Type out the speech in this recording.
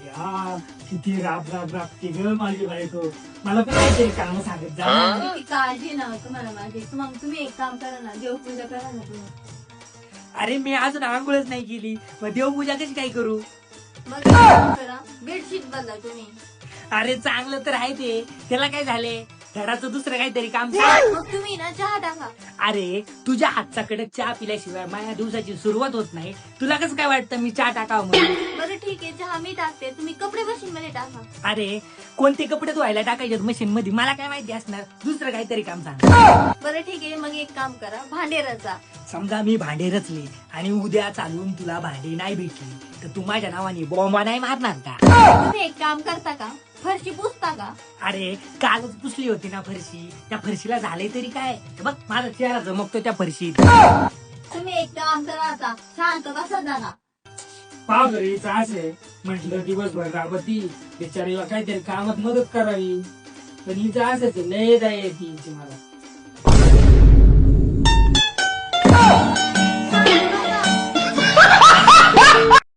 या किती राब राब राबते ग माझी बायको. मला पण काहीतरी काम सांगत जा. तुम्ही काळजी ना तुम्हाला माझी. मग तुम्ही एक काम करा ना, देवपूजा करा ना तुम्ही. अरे मी अजून आंघोळच नाही केली, मग देवपूजा कशी काय करू? मग एक काम करा, बेडशीट बदला तुम्ही. अरे चांगलं तर आहे ते, त्याला काय झाले? घराचं दुसरं काहीतरी काम सांग. मग तुम्ही ना चहा टाका. अरे तुझ्या हातचा कडक चहा पिल्याशिवाय माझ्या दिवसाची सुरुवात होत नाही. तुला कसं काय वाटतं मी चहा टाकावं म्हणून? बरं ठीक आहे, चहा मी टाकते, तुम्ही कपडे मशीन मध्ये टाका. अरे कोणते कपडे धुवायला टाकायचे मशीन मध्ये मला काय माहिती असणार? दुसरं काहीतरी काम सांग. बरं ठीक आहे, मग एक काम करा, भांडे रचा. समजा मी भांडे रचले आणि उद्या चालून तुला भांडे नाही भेटली तर तू माझ्या नावाने बॉम्बा नाही मारणार का? तुम्ही एक काम करता का, फरशी पुसता का? अरे कालच पुसली होती ना फरशी, त्या फरशीला झाले तरी काय? हे बघ माझा चेहरा चमकतो त्या फरशीत. तुम्ही एक काम करा, आता शांत बसा जरा. पाव घरीचा असे म्हटलं दिवसभर राबती बिचारीला काहीतरी कामात मदत करावी, पण हिचं असंच लय दया येते हिची मला.